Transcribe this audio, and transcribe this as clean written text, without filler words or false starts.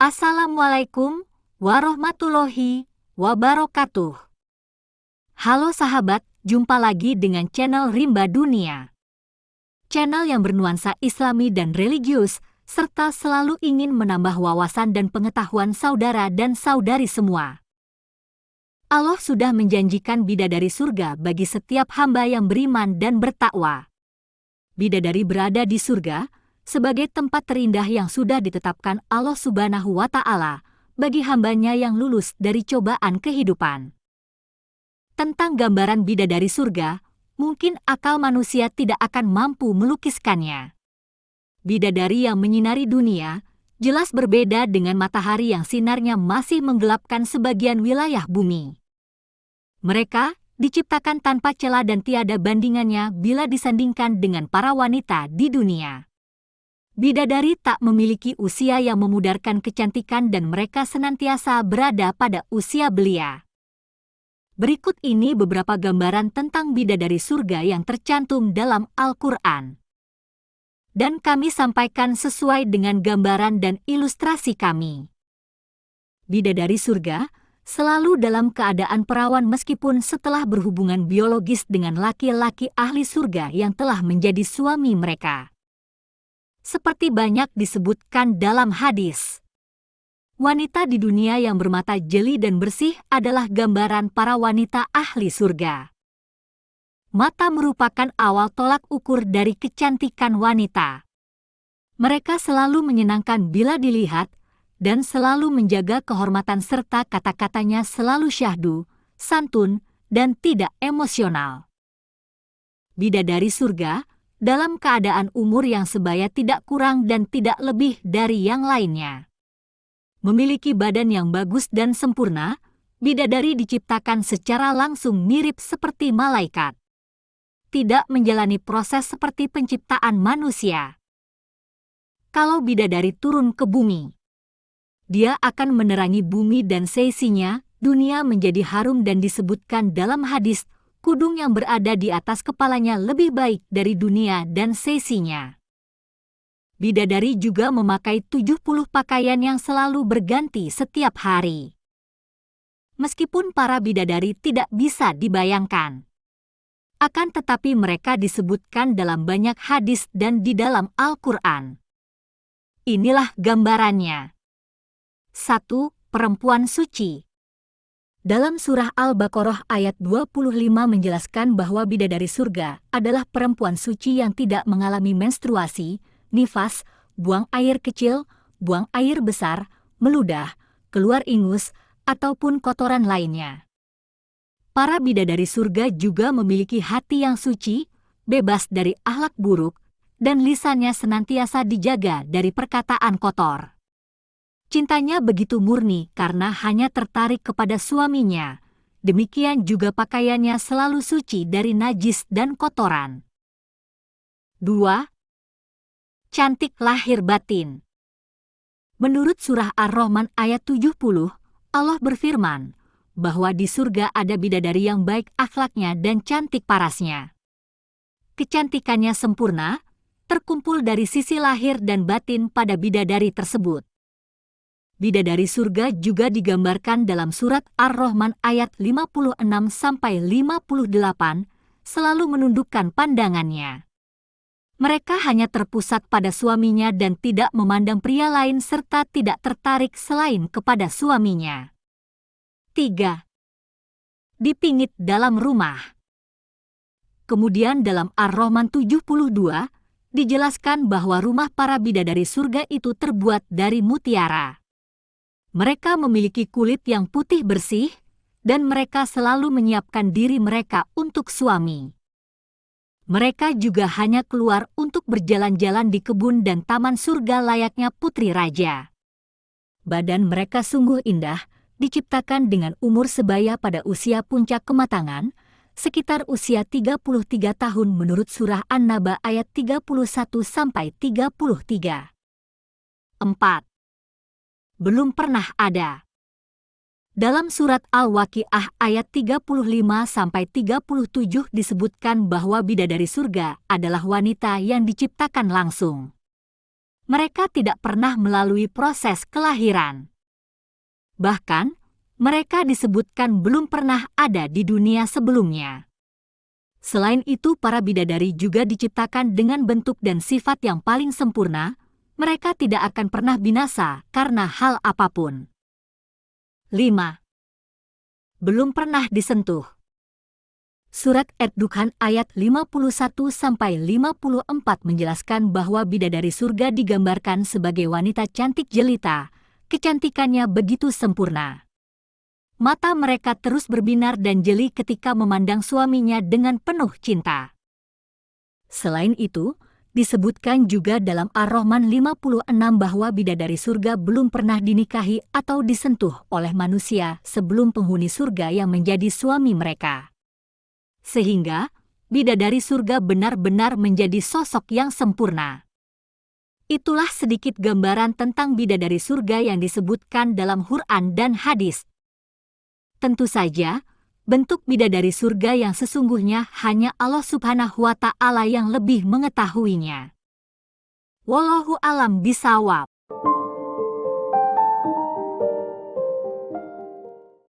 Assalamualaikum warahmatullahi wabarakatuh. Halo sahabat, jumpa lagi dengan channel Rimba Dunia. Channel yang bernuansa Islami dan religius, serta selalu ingin menambah wawasan dan pengetahuan saudara dan saudari semua. Allah sudah menjanjikan bidadari surga bagi setiap hamba yang beriman dan bertakwa. Bidadari berada di surga sebagai tempat terindah yang sudah ditetapkan Allah Subhanahu wa Ta'ala bagi hambanya yang lulus dari cobaan kehidupan. Tentang gambaran bidadari surga, mungkin akal manusia tidak akan mampu melukiskannya. Bidadari yang menyinari dunia jelas berbeda dengan matahari yang sinarnya masih menggelapkan sebagian wilayah bumi. Mereka diciptakan tanpa celah dan tiada bandingannya bila disandingkan dengan para wanita di dunia. Bidadari tak memiliki usia yang memudarkan kecantikan dan mereka senantiasa berada pada usia belia. Berikut ini beberapa gambaran tentang bidadari surga yang tercantum dalam Al-Quran. Dan kami sampaikan sesuai dengan gambaran dan ilustrasi kami. Bidadari surga selalu dalam keadaan perawan meskipun setelah berhubungan biologis dengan laki-laki ahli surga yang telah menjadi suami mereka. Seperti banyak disebutkan dalam hadis, wanita di dunia yang bermata jeli dan bersih adalah gambaran para wanita ahli surga. Mata merupakan awal tolak ukur dari kecantikan wanita. Mereka selalu menyenangkan bila dilihat dan selalu menjaga kehormatan serta kata-katanya selalu syahdu, santun, dan tidak emosional. Bidadari surga dalam keadaan umur yang sebaya tidak kurang dan tidak lebih dari yang lainnya. Memiliki badan yang bagus dan sempurna, bidadari diciptakan secara langsung mirip seperti malaikat. Tidak menjalani proses seperti penciptaan manusia. Kalau bidadari turun ke bumi, dia akan menerangi bumi dan seisinya, dunia menjadi harum dan disebutkan dalam hadis, kudung yang berada di atas kepalanya lebih baik dari dunia dan seisinya. Bidadari juga memakai 70 pakaian yang selalu berganti setiap hari. Meskipun para bidadari tidak bisa dibayangkan, akan tetapi mereka disebutkan dalam banyak hadis dan di dalam Al-Quran. Inilah gambarannya. 1. Perempuan suci. Dalam surah Al-Baqarah ayat 25 menjelaskan bahwa bidadari surga adalah perempuan suci yang tidak mengalami menstruasi, nifas, buang air kecil, buang air besar, meludah, keluar ingus, ataupun kotoran lainnya. Para bidadari surga juga memiliki hati yang suci, bebas dari akhlak buruk, dan lisannya senantiasa dijaga dari perkataan kotor. Cintanya begitu murni karena hanya tertarik kepada suaminya. Demikian juga pakaiannya selalu suci dari najis dan kotoran. 2. Cantik lahir batin. Menurut surah Ar-Rahman ayat 70, Allah berfirman bahwa di surga ada bidadari yang baik akhlaknya dan cantik parasnya. Kecantikannya sempurna, terkumpul dari sisi lahir dan batin pada bidadari tersebut. Bidadari surga juga digambarkan dalam surat Ar-Rahman ayat 56-58, selalu menundukkan pandangannya. Mereka hanya terpusat pada suaminya dan tidak memandang pria lain serta tidak tertarik selain kepada suaminya. 3. Dipingit dalam rumah. Kemudian dalam Ar-Rahman 72, dijelaskan bahwa rumah para bidadari surga itu terbuat dari mutiara. Mereka memiliki kulit yang putih bersih, dan mereka selalu menyiapkan diri mereka untuk suami. Mereka juga hanya keluar untuk berjalan-jalan di kebun dan taman surga layaknya putri raja. Badan mereka sungguh indah, diciptakan dengan umur sebaya pada usia puncak kematangan, sekitar usia 33 tahun menurut surah An-Naba ayat 31-33. 4. Belum pernah ada. Dalam surat Al-Waqiah ayat 35-37 disebutkan bahwa bidadari surga adalah wanita yang diciptakan langsung. mereka tidak pernah melalui proses kelahiran. Bahkan, mereka disebutkan belum pernah ada di dunia sebelumnya. Selain itu, para bidadari juga diciptakan dengan bentuk dan sifat yang paling sempurna. Mereka tidak akan pernah binasa karena hal apapun. 5. Belum pernah disentuh. Surat Ad-Dukhan ayat 51-54 menjelaskan bahwa bidadari surga digambarkan sebagai wanita cantik jelita. Kecantikannya begitu sempurna. Mata mereka terus berbinar dan jeli ketika memandang suaminya dengan penuh cinta. Selain itu, disebutkan juga dalam Ar-Rahman 56 bahwa bidadari surga belum pernah dinikahi atau disentuh oleh manusia sebelum penghuni surga yang menjadi suami mereka. Sehingga, bidadari surga benar-benar menjadi sosok yang sempurna. Itulah sedikit gambaran tentang bidadari surga yang disebutkan dalam Quran dan hadis. Tentu saja, bentuk bidadari surga yang sesungguhnya hanya Allah Subhanahu wa Ta'ala yang lebih mengetahuinya. Wallahu a'lam bishawab.